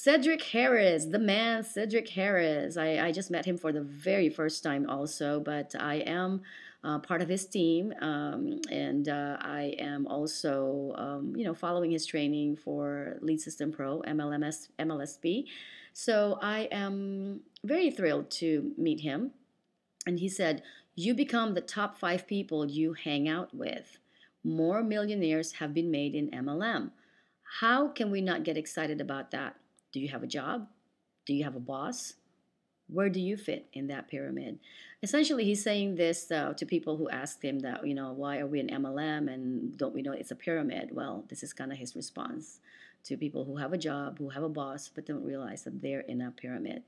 Cedrick Harris, the man, Cedrick Harris. I just met him for the very first time also, but I am part of his team, and I am also, following his training for Lead System Pro, MLSP. So I am very thrilled to meet him. And he said, "You become the top five people you hang out with. More millionaires have been made in MLM. How can we not get excited about that? Do you have a job? Do you have a boss? Where do you fit in that pyramid?" Essentially, he's saying this to people who ask him that, why are we in MLM and don't we know it's a pyramid? Well, this is kind of his response to people who have a job, who have a boss, but don't realize that they're in a pyramid.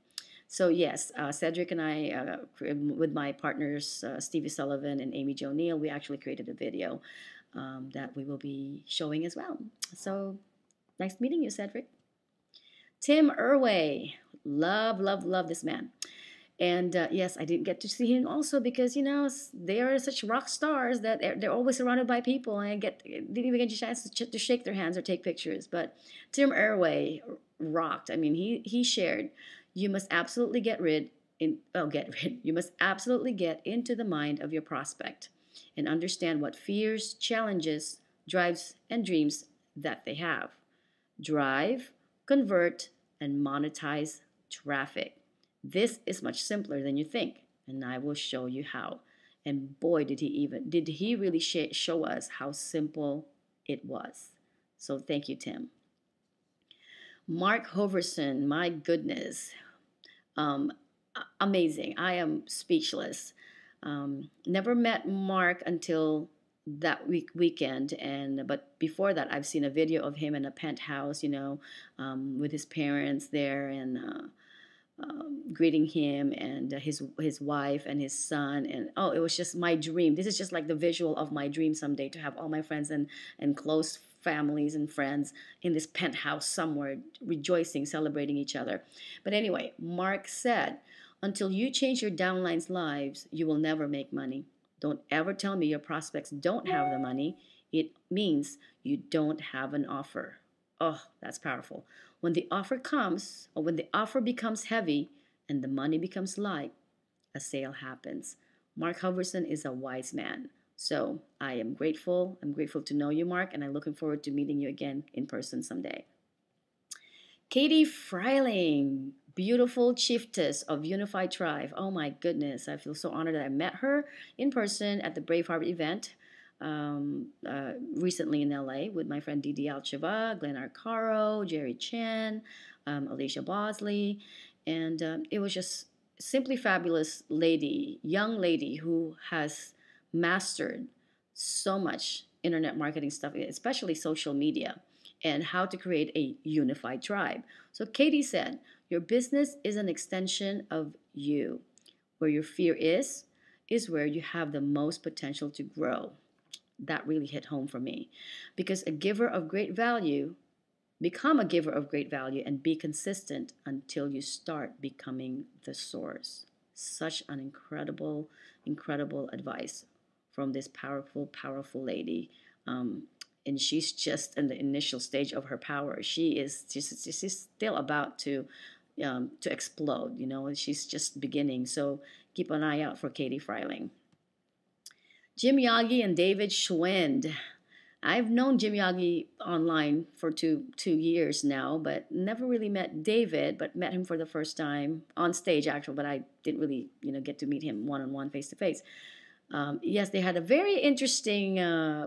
So yes, Cedric and I, with my partners Stevie Sullivan and Amy Jo Neal, we actually created a video that we will be showing as well. So nice meeting you, Cedric. Tim Erway, love, love, love this man. And yes, I didn't get to see him also because they are such rock stars that they're always surrounded by people, and didn't even get a chance to shake their hands or take pictures. But Tim Erway rocked. I mean, he shared, you must absolutely you must absolutely get into the mind of your prospect and understand what fears, challenges, drives, and dreams that they have. Drive, convert, and monetize traffic. This is much simpler than you think, and I will show you how. And boy, did he really show us how simple it was. So thank you, Tim. Mark Hoverson, my goodness, um, amazing. I am speechless. Never met Mark until that weekend, and but before that I've seen a video of him in a penthouse, with his parents there, and greeting him and his wife and his son. And oh, it was just my dream. This is just like the visual of my dream someday, to have all my friends and close families and friends in this penthouse somewhere, rejoicing, celebrating each other. But anyway, Mark said, until you change your downline's lives, you will never make money. Don't ever tell me your prospects don't have the money. It means you don't have an offer. Oh, that's powerful. When the offer comes, or when the offer becomes heavy and the money becomes light, a sale happens. Mark Hoverson is a wise man. So I am grateful. I'm grateful to know you, Mark, and I'm looking forward to meeting you again in person someday. Katie Freiling, beautiful chiefess of Unified Tribe. Oh my goodness, I feel so honored that I met her in person at the Braveheart event recently in LA with my friend Didi Alcheva, Glenn Arcaro, Jerry Chen, Alicia Bosley, and it was just simply fabulous lady, young lady who has mastered so much internet marketing stuff, especially social media, and how to create a unified tribe. So Katie said, your business is an extension of you. Where your fear is where you have the most potential to grow. That really hit home for me, because become a giver of great value and be consistent until you start becoming the source. Such an incredible, incredible advice from this powerful, powerful lady. And she's just in the initial stage of her power. She's still about to explode. She's just beginning. So keep an eye out for Katie Freiling. Jim Yaghi and David Schwind. I've known Jim Yaghi online for two years now, but never really met David, but met him for the first time on stage, actually, but I didn't really, get to meet him one-on-one, face-to-face. Yes, they had a very interesting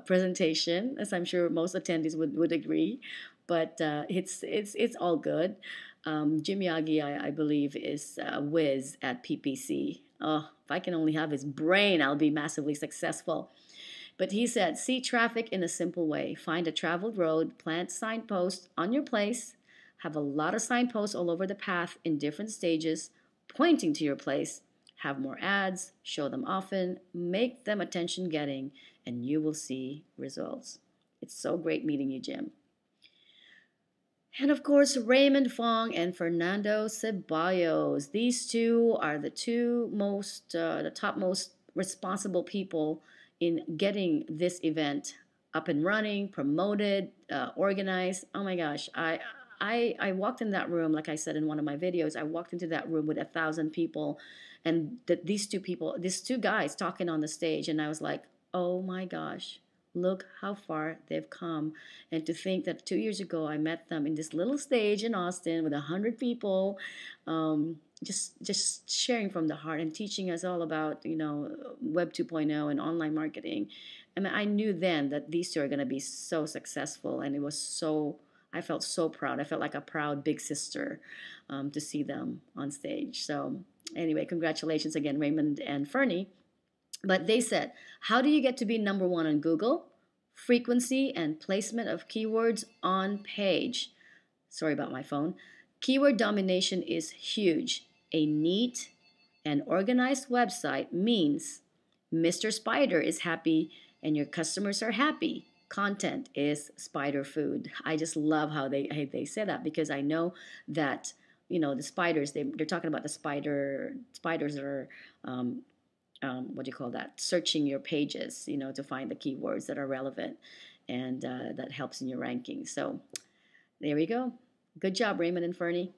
presentation, as I'm sure most attendees would agree, but it's all good. Jim Yaghi, I believe, is a whiz at PPC. Oh, if I can only have his brain, I'll be massively successful. But he said, see traffic in a simple way. Find a traveled road, plant signposts on your place, have a lot of signposts all over the path in different stages, pointing to your place. Have more ads, show them often, make them attention-getting, and you will see results. It's so great meeting you, Jim. And of course, Raymond, Fong, and Fernando Ceballos. These two are the top most responsible people in getting this event up and running, promoted, organized. Oh my gosh, I walked in that room, like I said in one of my videos, I walked into that room with 1,000 people, and these two people, these two guys talking on the stage, and I was like, oh my gosh, look how far they've come. And to think that 2 years ago I met them in this little stage in Austin with 100 people, just sharing from the heart and teaching us all about Web 2.0 and online marketing. I mean, I knew then that these two are going to be so successful, and it was so. I felt so proud. I felt like a proud big sister to see them on stage. So anyway, congratulations again, Raymond and Fernie. But they said, how do you get to be number one on Google? Frequency and placement of keywords on page. Sorry about my phone. Keyword domination is huge. A neat and organized website means Mr. Spider is happy and your customers are happy. Content is spider food. I just love how they say that, because I know that the spiders, they're talking about the spiders that are what do you call that, searching your pages, to find the keywords that are relevant, and that helps in your ranking. So there we go. Good job, Raymond and Fernie.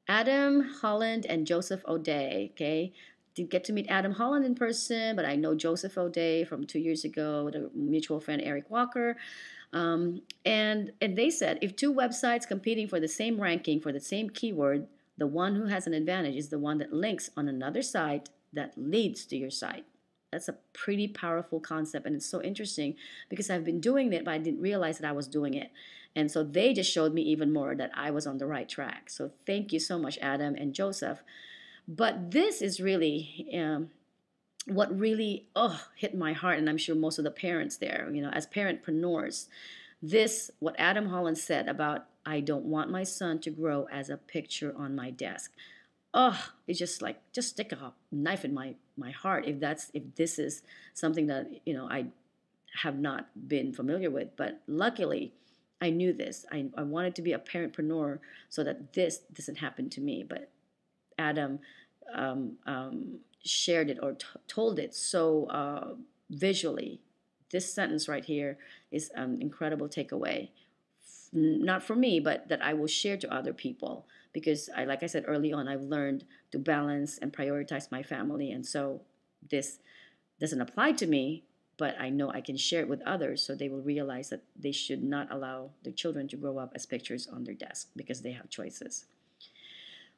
Adam Holland and Joseph O'Day. Okay, didn't get to meet Adam Holland in person, but I know Joseph O'Day from 2 years ago with a mutual friend, Eric Walker. And they said, if two websites competing for the same ranking for the same keyword, the one who has an advantage is the one that links on another site that leads to your site. That's a pretty powerful concept, and it's so interesting because I've been doing it, but I didn't realize that I was doing it. And so they just showed me even more that I was on the right track. So thank you so much, Adam and Joseph. But this is really what really hit my heart, and I'm sure most of the parents there, as parentpreneurs, what Adam Holland said about, I don't want my son to grow as a picture on my desk. It's just like, just stick a knife in my heart if this is something that I have not been familiar with. But luckily I knew this. I wanted to be a parentpreneur so that this doesn't happen to me. But Adam shared it, or told it so visually. This sentence right here is an incredible takeaway, not for me, but that I will share to other people, because like I said early on, I've learned to balance and prioritize my family, and so this doesn't apply to me, but I know I can share it with others, so they will realize that they should not allow their children to grow up as pictures on their desk, because they have choices.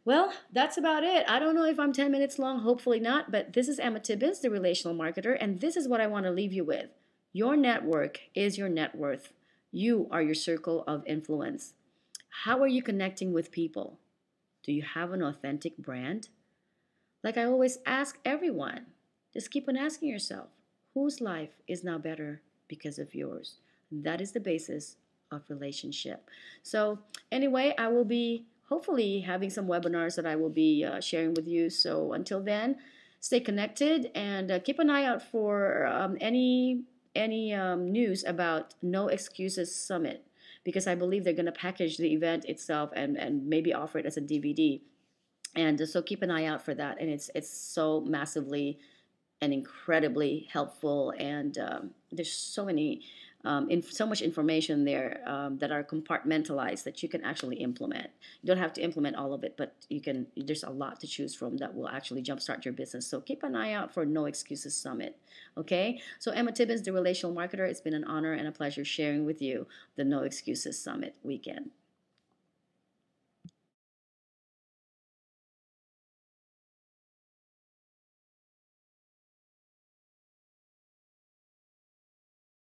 Well, that's about it. I don't know if I'm 10 minutes long, hopefully not, but this is Emma Tibbins, the relational marketer, and this is what I want to leave you with. Your network is your net worth. You are your circle of influence. How are you connecting with people? Do you have an authentic brand? Like I always ask everyone, just keep on asking yourself, whose life is now better because of yours? That is the basis of relationship. So anyway, I will be hopefully having some webinars that I will be sharing with you. So until then, stay connected, and keep an eye out for any news about No Excuses Summit, because I believe they're going to package the event itself and maybe offer it as a DVD. And so keep an eye out for that. And it's so massively and incredibly helpful. And there's so many so much information there that are compartmentalized that you can actually implement. You don't have to implement all of it, but you can. There's a lot to choose from that will actually jumpstart your business. So keep an eye out for No Excuses Summit. Okay. So Emma Tibbins, the relational marketer. It's been an honor and a pleasure sharing with you the No Excuses Summit weekend.